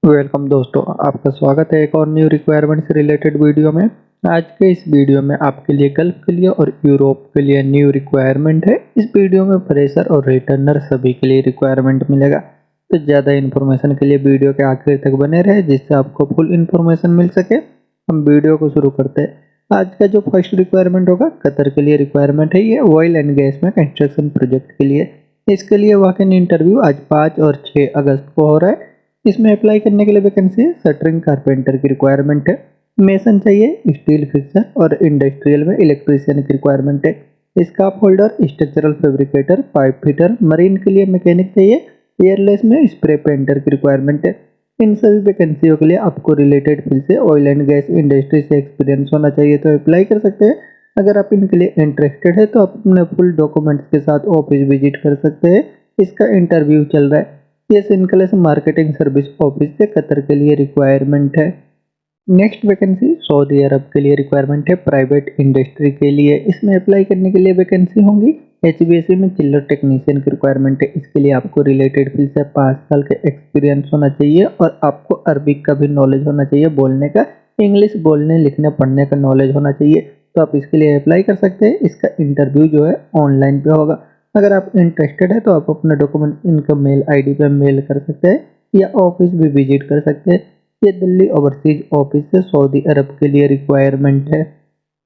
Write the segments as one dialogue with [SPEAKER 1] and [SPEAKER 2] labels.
[SPEAKER 1] Welcome दोस्तों, आपका स्वागत है एक और न्यू रिक्वायरमेंट से रिलेटेड वीडियो में। आज के इस वीडियो में आपके लिए गल्फ के लिए और यूरोप के लिए न्यू रिक्वायरमेंट है। इस वीडियो में फ्रेशर और रिटर्नर सभी के लिए रिक्वायरमेंट मिलेगा। तो ज़्यादा इन्फॉर्मेशन के लिए वीडियो के आखिर तक बने रहे जिससे आपको फुल इन्फॉर्मेशन मिल सके। हम वीडियो को शुरू करते हैं। आज का जो फर्स्ट रिक्वायरमेंट होगा कतर के लिए रिक्वायरमेंट है। ये ऑयल एंड गैस में कंस्ट्रक्शन प्रोजेक्ट के लिए। इसके लिए वॉक इन इंटरव्यू आज 5 और 6 अगस्त को हो रहा है। इसमें अप्लाई करने के लिए वैकेंसी है शटरिंग कारपेंटर की रिक्वायरमेंट है। मेसन चाहिए, स्टील फिक्सर और इंडस्ट्रियल में इलेक्ट्रीशियन की रिक्वायरमेंट है। Scarf holder, structural fabricator, pipe fitter, marine के लिए मैकेनिक चाहिए। एयरलेस में स्प्रे पेंटर की रिक्वायरमेंट है। इन सभी वैकेंसियों के लिए आपको रिलेटेड फील्ड से ऑयल एंड गैस इंडस्ट्री से एक्सपीरियंस होना चाहिए तो अप्लाई कर सकते हैं। अगर आप इनके लिए इंटरेस्टेड है तो आप अपने फुल डॉक्यूमेंट्स के साथ ऑफिस विजिट कर सकते हैं। इसका इंटरव्यू चल रहा है। ये सिंक्लेस मार्केटिंग सर्विस ऑफिस से कतर के लिए रिक्वायरमेंट है। नेक्स्ट वैकेंसी सऊदी अरब के लिए रिक्वायरमेंट है प्राइवेट इंडस्ट्री के लिए। इसमें अप्लाई करने के लिए वैकेंसी होंगी। एचवीएसी में चिल्लर टेक्नीशियन की रिक्वायरमेंट है। इसके लिए आपको रिलेटेड फील्ड से 5 साल का एक्सपीरियंस होना चाहिए और आपको अरबिक का भी नॉलेज होना चाहिए बोलने का। इंग्लिश बोलने लिखने पढ़ने का नॉलेज होना चाहिए तो आप इसके लिए अप्लाई कर सकते हैं। इसका इंटरव्यू जो है ऑनलाइन पे होगा। अगर आप इंटरेस्टेड है तो आप अपने डॉक्यूमेंट इनका मेल आईडी पे मेल कर सकते हैं या ऑफिस भी विजिट कर सकते हैं। ये दिल्ली ओवरसीज ऑफिस से सऊदी अरब के लिए रिक्वायरमेंट है।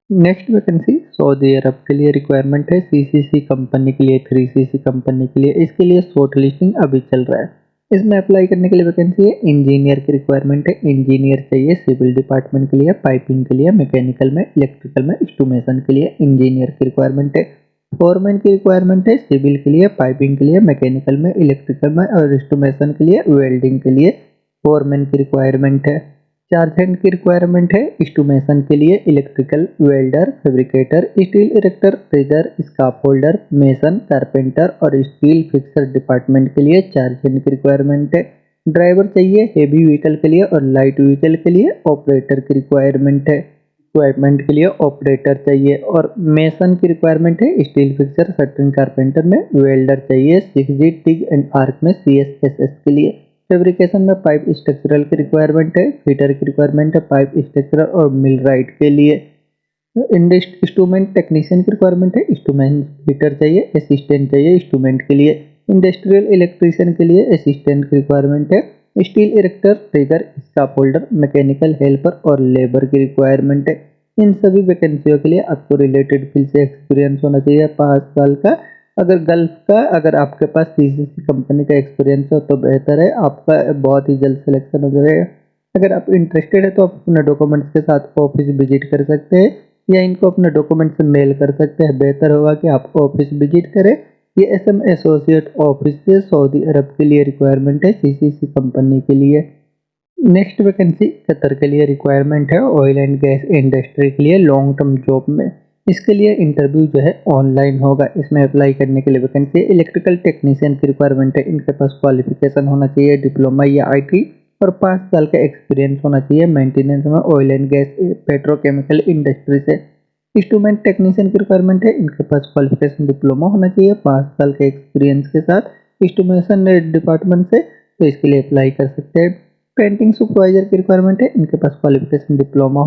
[SPEAKER 1] नेक्स्ट वैकेंसी सऊदी अरब के लिए रिक्वायरमेंट है सीसीसी कंपनी के लिए, 3CC कंपनी के लिए। इसके लिए शॉर्ट लिस्टिंग अभी चल रहा है। इसमें अप्लाई करने के लिए वैकेंसी है इंजीनियर की रिक्वायरमेंट है। इंजीनियर चाहिए सिविल डिपार्टमेंट के लिए, पाइपिंग के लिए, मैकेनिकल में, इलेक्ट्रिकल में, इंस्ट्रूमेशन के लिए इंजीनियर की रिक्वायरमेंट है। फोरमैन की रिक्वायरमेंट है सिविल के लिए, पाइपिंग के लिए, मैकेनिकल में, इलेक्ट्रिकल में और इंस्ट्रूमेशन के लिए, वेल्डिंग के लिए फोरमैन की रिक्वायरमेंट है। चार्ज हैंड की रिक्वायरमेंट है इंस्ट्रूमेशन के लिए electrical, welder, fabricator, steel erector, rigger, scaffolder, mason, carpenter और स्टील फिक्सर डिपार्टमेंट के लिए चार्ज हैंड की रिक्वायरमेंट है। ड्राइवर चाहिए हेवी व्हीकल के लिए और लाइट व्हीकल के लिए। ऑपरेटर की रिक्वायरमेंट है। इक्विपमेंट के लिए ऑपरेटर चाहिए और मेसन की रिक्वायरमेंट है स्टील फिक्सर, शटरिंग कारपेंटर में। वेल्डर चाहिए 6G टिग एंड आर्क में CSSS के लिए। फैब्रिकेशन में पाइप स्ट्रक्चरल की रिक्वायरमेंट है। फिटर की रिक्वायरमेंट है पाइप स्ट्रक्चरल और मिलराइट के लिए। इंस्ट्रूमेंट टेक्नीशियन की रिक्वायरमेंट है। इंस्ट्रूमेंट फिटर चाहिए, असिस्टेंट चाहिए इंस्ट्रूमेंट के लिए। इंडस्ट्रियल इलेक्ट्रीशियन के लिए असिस्टेंट की रिक्वायरमेंट है। Steel erector, trigger, scarf holder, mechanical helper और लेबर की रिक्वायरमेंट है। इन सभी वैकेंसियों के लिए आपको रिलेटेड फील्ड से एक्सपीरियंस होना चाहिए 5 साल का। अगर गल्फ का, अगर आपके पास सीसीसी कंपनी का एक्सपीरियंस हो तो बेहतर है, आपका बहुत ही जल्द सिलेक्शन हो जाएगा। अगर आप इंटरेस्टेड है तो आप अपने डॉक्यूमेंट्स के साथ ऑफिस विजिट कर सकते हैं या इनको अपने डॉक्यूमेंट्स मेल कर सकते हैं। बेहतर होगा कि आप ऑफिस विजिट करें। ये SM एसोसिएट ऑफिस से सऊदी अरब के लिए रिक्वायरमेंट है सीसीसी कंपनी के लिए। नेक्स्ट वैकेंसी कतर के लिए रिक्वायरमेंट है ऑयल एंड गैस इंडस्ट्री के लिए लॉन्ग टर्म जॉब में। इसके लिए इंटरव्यू जो है ऑनलाइन होगा। इसमें अप्लाई करने के लिए वैकेंसी इलेक्ट्रिकल टेक्नीशियन की रिक्वायरमेंट है। इनके पास क्वालिफिकेशन होना चाहिए डिप्लोमा या IT और 5 साल का एक्सपीरियंस होना चाहिए मेंटेनेंस में oil and gas petrochemical industry से। इंस्ट्रूमेंट टेक्नीशियन की रिक्वायरमेंट है। इनके पास क्वालिफिकेशन डिप्लोमा होना चाहिए 5 साल के एक्सपीरियंस के साथ इंस्ट्रूमेशन डिपार्टमेंट से, तो इसके लिए अप्लाई कर सकते हैं। पेंटिंग सुपरवाइजर की रिक्वायरमेंट है। इनके पास क्वालिफिकेशन डिप्लोमा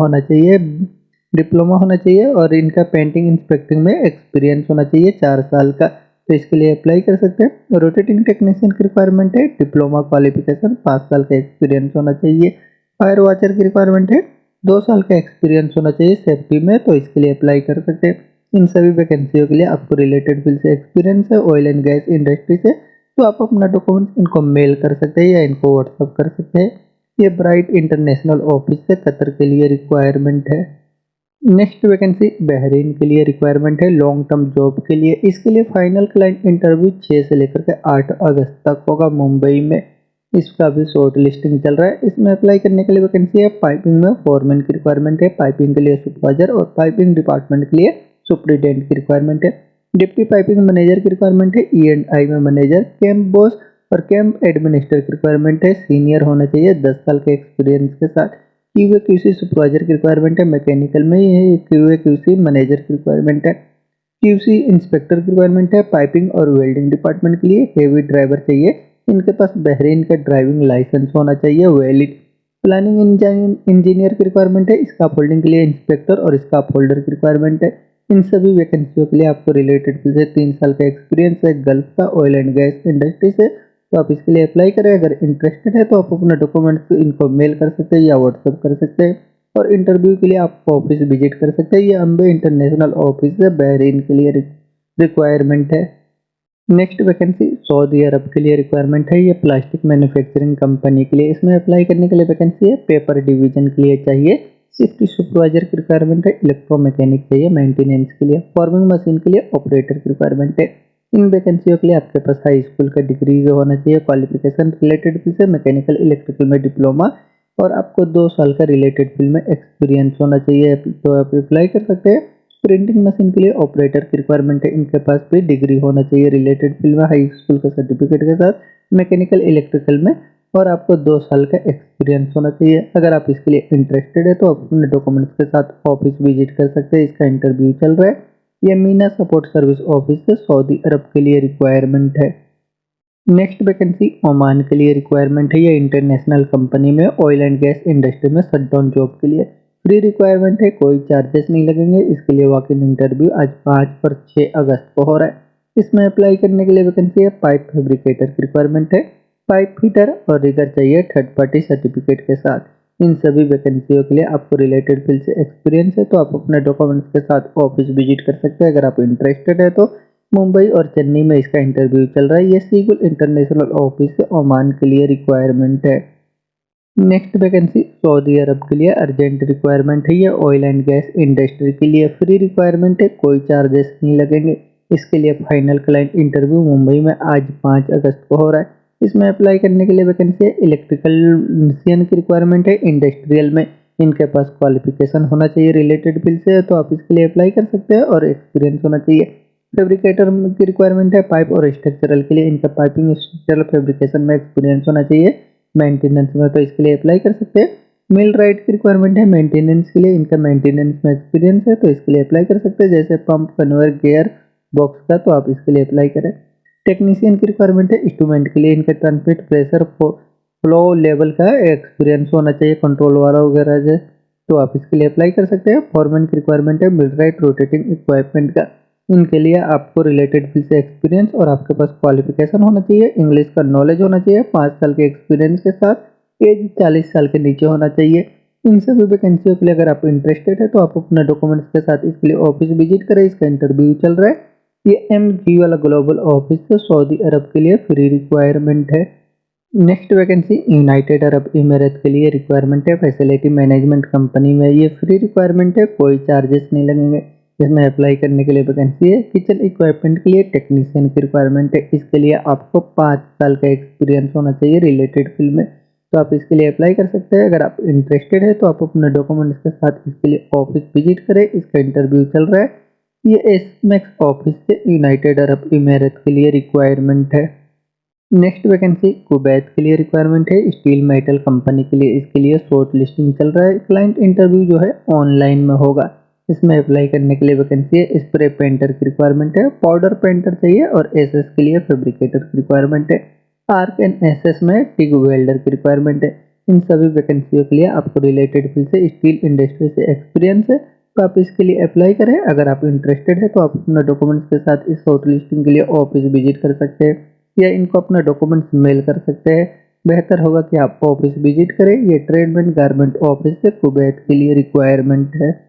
[SPEAKER 1] होना चाहिए और इनका पेंटिंग इंस्पेक्टिंग में एक्सपीरियंस होना चाहिए 4 साल का, तो इसके लिए अप्लाई कर सकते हैं। रोटेटिंग टेक्नीशियन की रिक्वायरमेंट है। डिप्लोमा क्वालिफिकेशन, 5 साल का एक्सपीरियंस होना चाहिए। फायर वॉचर की रिक्वायरमेंट है। 2 साल का एक्सपीरियंस होना चाहिए सेफ्टी में, तो इसके लिए अप्लाई कर सकते हैं। इन सभी वैकेंसियों के लिए आपको रिलेटेड फील्ड से एक्सपीरियंस है ऑयल एंड गैस इंडस्ट्री से, तो आप अपना डॉक्यूमेंट इनको मेल कर सकते हैं या इनको व्हाट्सअप कर सकते हैं। ये ब्राइट इंटरनेशनल ऑफिस से कतर के लिए रिक्वायरमेंट है। नेक्स्ट वैकेंसी बहरीन के लिए रिक्वायरमेंट है लॉन्ग टर्म जॉब के लिए। इसके लिए फाइनल क्लाइंट इंटरव्यू 6 से लेकर के 8 अगस्त तक होगा मुंबई में। इसका भी शॉर्ट लिस्टिंग चल रहा है। इसमें अप्लाई करने के लिए वैकेंसी है पाइपिंग में फोरमैन की रिक्वायरमेंट है। पाइपिंग के लिए सुपरवाइजर और पाइपिंग डिपार्टमेंट के लिए सुपरिटेंडेंट की रिक्वायरमेंट है। डिप्टी पाइपिंग मैनेजर की रिक्वायरमेंट है। E&I में मैनेजर, कैंप बॉस और कैंप एडमिनिस्ट्रेटर की रिक्वायरमेंट है। सीनियर होना चाहिए 10 साल के एक्सपीरियंस के साथ। QA/QC सुपरवाइजर की रिक्वायरमेंट है। मैकेनिकल में ये QA/QC मैनेजर की रिक्वायरमेंट है। QC इंस्पेक्टर की रिक्वायरमेंट है। पाइपिंग और वेल्डिंग डिपार्टमेंट के लिए हेवी ड्राइवर चाहिए। इनके पास बहरीन का ड्राइविंग लाइसेंस होना चाहिए वैलिड। प्लानिंग इंजीनियर की रिक्वायरमेंट है, स्काफोल्डिंग के लिए इंस्पेक्टर और स्काफोल्डर की रिक्वायरमेंट है। इन सभी वैकेंसियों के लिए आपको रिलेटेड से 3 साल का एक्सपीरियंस है गल्फ का ऑयल एंड गैस इंडस्ट्री से, तो आप इसके लिए अप्लाई करें। अगर इंटरेस्टेड है तो आप अपना डॉक्यूमेंट्स इनको मेल कर सकते हैं या व्हाट्सएप कर सकते हैं, और इंटरव्यू के लिए आप ऑफिस विजिट कर सकते हैं। ये अम्बे इंटरनेशनल ऑफिस है, बहरीन के लिए रिक्वायरमेंट है। नेक्स्ट वैकेंसी सऊदी अरब के लिए रिक्वायरमेंट है, ये प्लास्टिक मैन्युफैक्चरिंग कंपनी के लिए। इसमें अप्लाई करने के लिए वैकेंसी है पेपर डिवीजन के लिए चाहिए, सेफ्टी सुपरवाइजर की रिक्वायरमेंट है, इलेक्ट्रोमैकेनिक चाहिए मेंटेनेंस के लिए, फॉर्मिंग मशीन के लिए ऑपरेटर की रिक्वायरमेंट है। इन वैकेंसियों के लिए आपके पास हाई स्कूल का डिग्री होना चाहिए, क्वालिफिकेशन रिलेटेड फील्ड से मैकेनिकल इलेक्ट्रिकल में डिप्लोमा, और आपको 2 साल का रिलेटेड फील्ड में एक्सपीरियंस होना चाहिए, तो आप अप्लाई कर सकते हैं। प्रिंटिंग मशीन के लिए ऑपरेटर की रिक्वायरमेंट है, इनके पास भी डिग्री होना चाहिए रिलेटेड फील्ड में हाई स्कूल का सर्टिफिकेट के साथ मैकेनिकल इलेक्ट्रिकल में, और आपको 2 साल का एक्सपीरियंस होना चाहिए। अगर आप इसके लिए इंटरेस्टेड है तो आप अपने डॉक्यूमेंट्स के साथ ऑफिस विजिट कर सकते हैं। इसका इंटरव्यू चल रहा है। ये मीना सपोर्ट सर्विस ऑफिस से सऊदी अरब के लिए रिक्वायरमेंट है। नेक्स्ट वैकेंसी ओमान के लिए रिक्वायरमेंट है, ये इंटरनेशनल कंपनी में ऑयल एंड गैस इंडस्ट्री में शटडाउन जॉब के लिए फ्री रिक्वायरमेंट है, कोई चार्जेस नहीं लगेंगे। इसके लिए वॉक इन इंटरव्यू आज 5 और 6 अगस्त को हो रहा है। इसमें अप्लाई करने के लिए वैकेंसी है पाइप फैब्रिकेटर की रिक्वायरमेंट है, पाइप फिटर और रिगर चाहिए थर्ड पार्टी सर्टिफिकेट के साथ। इन सभी वैकेंसियों के लिए आपको रिलेटेड फील्ड से एक्सपीरियंस है, तो आप अपने डॉक्यूमेंट्स के साथ ऑफिस विजिट कर सकते हैं। अगर आप इंटरेस्टेड है तो मुंबई और चेन्नई में इसका इंटरव्यू चल रहा है। ये सीगुल इंटरनेशनल ऑफिस से ओमान के लिए रिक्वायरमेंट है। नेक्स्ट वैकेंसी सऊदी अरब के लिए अर्जेंट रिक्वायरमेंट है, ये ऑयल एंड गैस इंडस्ट्री के लिए फ्री रिक्वायरमेंट है, कोई चार्जेस नहीं लगेंगे। इसके लिए फाइनल क्लाइंट इंटरव्यू मुंबई में आज 5 अगस्त को हो रहा है। इसमें अप्लाई करने के लिए वैकेंसी है इलेक्ट्रिकल की रिक्वायरमेंट है, इंडस्ट्रियल में इनके पास क्वालिफिकेशन होना चाहिए रिलेटेड फील्ड से, तो आप इसके लिए अप्लाई कर सकते हैं, और एक्सपीरियंस होना चाहिए। फैब्रिकेटर की रिक्वायरमेंट है पाइप और स्ट्रक्चरल के लिए, इनका पाइपिंग स्ट्रक्चरल फैब्रिकेशन में एक्सपीरियंस होना चाहिए मेंटेनेंस में, तो इसके लिए अप्लाई कर सकते हैं। मिल राइट की रिक्वायरमेंट है मेंटेनेंस के लिए, इनका मेंटेनेंस में एक्सपीरियंस है, तो इसके लिए अप्लाई कर सकते हैं, जैसे पंप कन्वेयर गियर बॉक्स का, तो आप इसके लिए अप्लाई करें। टेक्नीशियन की रिक्वायरमेंट है इंस्ट्रूमेंट के लिए, इनका ट्रांसमिट प्रेशर फ्लो लेवल का एक्सपीरियंस होना चाहिए कंट्रोल वाला वगैरह से, तो आप इसके लिए अप्लाई कर सकते हैं। फॉरमैन की रिक्वायरमेंट है मिल राइट रोटेटिंग इक्विपमेंट का, इनके लिए आपको रिलेटेड फील्ड से एक्सपीरियंस और आपके पास क्वालिफिकेशन होना चाहिए, इंग्लिश का नॉलेज होना चाहिए, 5 साल के एक्सपीरियंस के साथ, एज 40 साल के नीचे होना चाहिए। इन सभी वैकेंसियों के लिए अगर आप इंटरेस्टेड है तो आप अपने डॉक्यूमेंट्स के साथ इसके लिए ऑफिस विजिट करें। इसका इंटरव्यू चल रहा है। ये MG वाला ग्लोबल ऑफिस से सऊदी अरब के लिए फ्री रिक्वायरमेंट है। Next vacancy United Arab emirate के लिए रिक्वायरमेंट है, फैसिलिटी मैनेजमेंट कंपनी में, ये फ्री रिक्वायरमेंट है, कोई चार्जेस नहीं लगेंगे। इसमें अप्लाई करने के लिए वैकेंसी है किचन इक्विपमेंट के लिए टेक्नीशियन की रिक्वायरमेंट है, इसके लिए आपको 5 साल का एक्सपीरियंस होना चाहिए रिलेटेड फील्ड में, तो आप इसके लिए अप्लाई कर सकते हैं। अगर आप इंटरेस्टेड है तो आप अपने डॉक्यूमेंट्स के साथ इसके लिए ऑफिस विजिट करें। इसका इंटरव्यू चल रहा है। ये एसमैक्स ऑफिस से यूनाइटेड अरब इमिरेट के लिए रिक्वायरमेंट है। नेक्स्ट वैकेंसी कुवैत के लिए रिक्वायरमेंट है, स्टील मेटल कंपनी के लिए, इसके लिए शॉर्ट लिस्टिंग चल रहा है। क्लाइंट इंटरव्यू जो है ऑनलाइन में होगा। इसमें अप्लाई करने के लिए वैकेंसी है स्प्रे पेंटर की रिक्वायरमेंट है, पाउडर पेंटर चाहिए, और SS के लिए फैब्रिकेटर की रिक्वायरमेंट है। आर्क एंड SS में टिग वेल्डर की रिक्वायरमेंट है। इन सभी वैकेंसियों के लिए आपको रिलेटेड फील्ड से स्टील इंडस्ट्री से एक्सपीरियंस है, तो आप इसके लिए अप्लाई करें। अगर आप इंटरेस्टेड है तो आप अपने डॉक्यूमेंट्स के साथ इस शॉर्ट लिस्टिंग के लिए ऑफिस विजिट कर सकते हैं, या इनको अपना डॉक्यूमेंट्स मेल कर सकते हैं। बेहतर होगा कि आप ऑफिस विजिट करें। ये ट्रेडमेंट गारमेंट ऑफिस से कुवैत के लिए रिक्वायरमेंट है।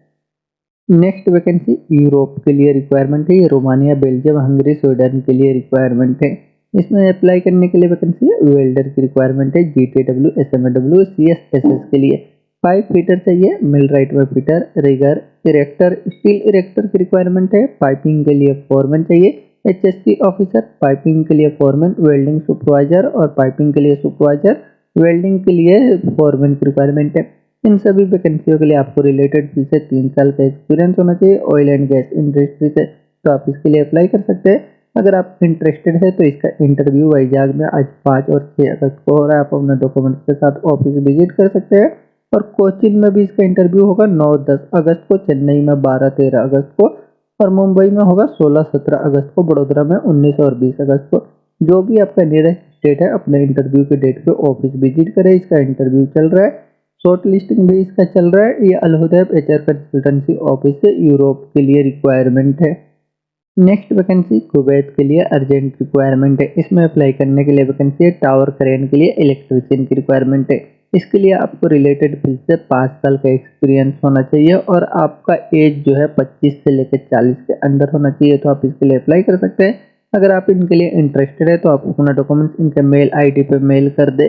[SPEAKER 1] नेक्स्ट वैकेंसी यूरोप के लिए रिक्वायरमेंट है, ये रोमानिया, बेल्जियम, हंगरी, स्वीडन के लिए रिक्वायरमेंट है। इसमें अप्लाई करने के लिए वैकेंसी है वेल्डर की रिक्वायरमेंट है, GTW, SMW, CSSS के लिए। पाइप फिटर चाहिए, मिल राइट में fitter, rigger, erector, steel erector की रिक्वायरमेंट है। पाइपिंग के लिए फॉरमैन चाहिए, HSC ऑफिसर, पाइपिंग के लिए फॉरमैन, वेल्डिंग सुपरवाइजर और पाइपिंग के लिए सुपरवाइजर, वेल्डिंग के लिए फॉरमैन की रिक्वायरमेंट है। इन सभी वैकेंसियों के लिए आपको रिलेटेड फील्ड से 3 साल का एक्सपीरियंस होना चाहिए ऑयल एंड गैस इंडस्ट्री से, तो आप इसके लिए अप्लाई कर सकते हैं। अगर आप इंटरेस्टेड है तो इसका इंटरव्यू वाइजाग में आज 5 और 6 अगस्त को हो रहा है। आप अपने डॉक्यूमेंट्स के साथ ऑफिस विजिट कर सकते हैं, और कोचीन में भी इसका इंटरव्यू होगा 9-10 अगस्त को, चेन्नई में 12-13 अगस्त को, और मुंबई में होगा 16-17 अगस्त को, बड़ोदरा में 19 और 20 अगस्त को। जो भी आपका नियरेस्ट इंटरेस्टेड है अपने इंटरव्यू के डेट पे ऑफिस विजिट करे। इसका इंटरव्यू चल रहा है, शॉर्ट लिस्टिंग भी इसका चल रहा है। ये अल हुदैब एचआर कंसल्टेंसी ऑफिस से यूरोप के लिए रिक्वायरमेंट है। नेक्स्ट वैकेंसी कुवैत के लिए अर्जेंट रिक्वायरमेंट है। इसमें अप्लाई करने के लिए वैकेंसी है टावर क्रेन के लिए इलेक्ट्रीशियन की रिक्वायरमेंट है। इसके लिए आपको रिलेटेड फील्ड से 5 साल का एक्सपीरियंस होना चाहिए और आपका एज जो है 25 से लेकर 40 के अंदर होना चाहिए, तो आप इसके लिए अप्लाई कर सकते हैं। अगर आप इनके लिए इंटरेस्टेड है तो आप अपना डॉक्यूमेंट्स इनके मेल आईडी पे मेल कर दे।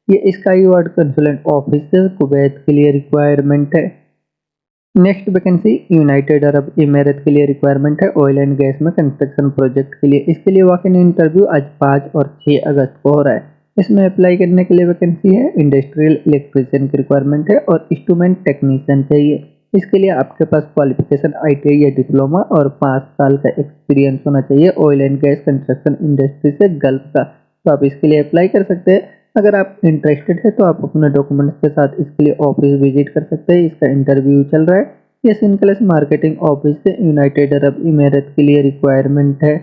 [SPEAKER 1] ये स्काई वार्ड कंसुलेट ऑफिस से कुवैत के लिए रिक्वायरमेंट है। नेक्स्ट वैकेंसी यूनाइटेड अरब इमारात के लिए रिक्वायरमेंट है ऑयल एंड गैस में कंस्ट्रक्शन प्रोजेक्ट के लिए। इसके लिए वॉक इन इंटरव्यू आज 5 और 6 अगस्त को हो रहा है। इसमें अप्लाई करने के लिए वैकेंसी है इंडस्ट्रियल इलेक्ट्रीशियन की रिक्वायरमेंट है और इंस्ट्रूमेंट टेक्नीशियन चाहिए। इसके लिए आपके पास क्वालिफिकेशन आईटीआई या डिप्लोमा और 5 साल का एक्सपीरियंस होना चाहिए oil and gas construction industry से गल्फ का, तो आप इसके लिए अप्लाई कर सकते हैं। अगर आप इंटरेस्टेड है तो आप अपने डॉक्यूमेंट्स के साथ इसके लिए ऑफिस विजिट कर सकते हैं। इसका इंटरव्यू चल रहा है। ये सिंक्लेस मार्केटिंग ऑफिस से यूनाइटेड अरब इमारात के लिए रिक्वायरमेंट है।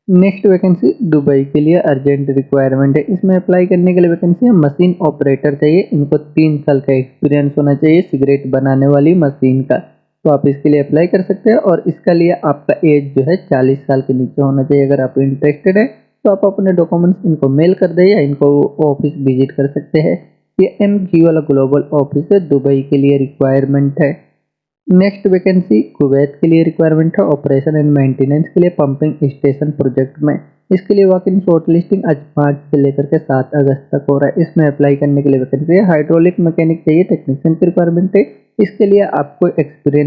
[SPEAKER 1] नेक्स्ट वैकेंसी दुबई के लिए अर्जेंट रिक्वायरमेंट है। इसमें अप्लाई करने के लिए वैकेंसी है मशीन ऑपरेटर चाहिए। इनको 3 साल का एक्सपीरियंस होना चाहिए सिगरेट बनाने वाली मशीन का, तो आप इसके लिए अप्लाई कर सकते हैं और इसका लिए आपका एज जो है 40 साल के नीचे होना चाहिए। अगर आप इंटरेस्टेड है तो आप अपने डॉक्यूमेंट्स इनको मेल कर दे या इनको ऑफिस विजिट कर सकते हैं। ये एमजी वाला ग्लोबल ऑफिस है, दुबई के लिए रिक्वायरमेंट है। नेक्स्ट वैकेंसी कुवैत के लिए रिक्वायरमेंट है ऑपरेशन एंड मेंटेनेंस के लिए पंपिंग स्टेशन प्रोजेक्ट में। इसके लिए वॉक इन शॉर्ट लिस्टिंग आज 5 से लेकर के 7 अगस्त तक हो रहा है। इसमें अप्लाई करने के लिए वैकेंसी है हाइड्रोलिक मैकेनिक चाहिए, टेक्नीशियन की रिक्वायरमेंट है। इसके लिए आपको एक्सपीरियंस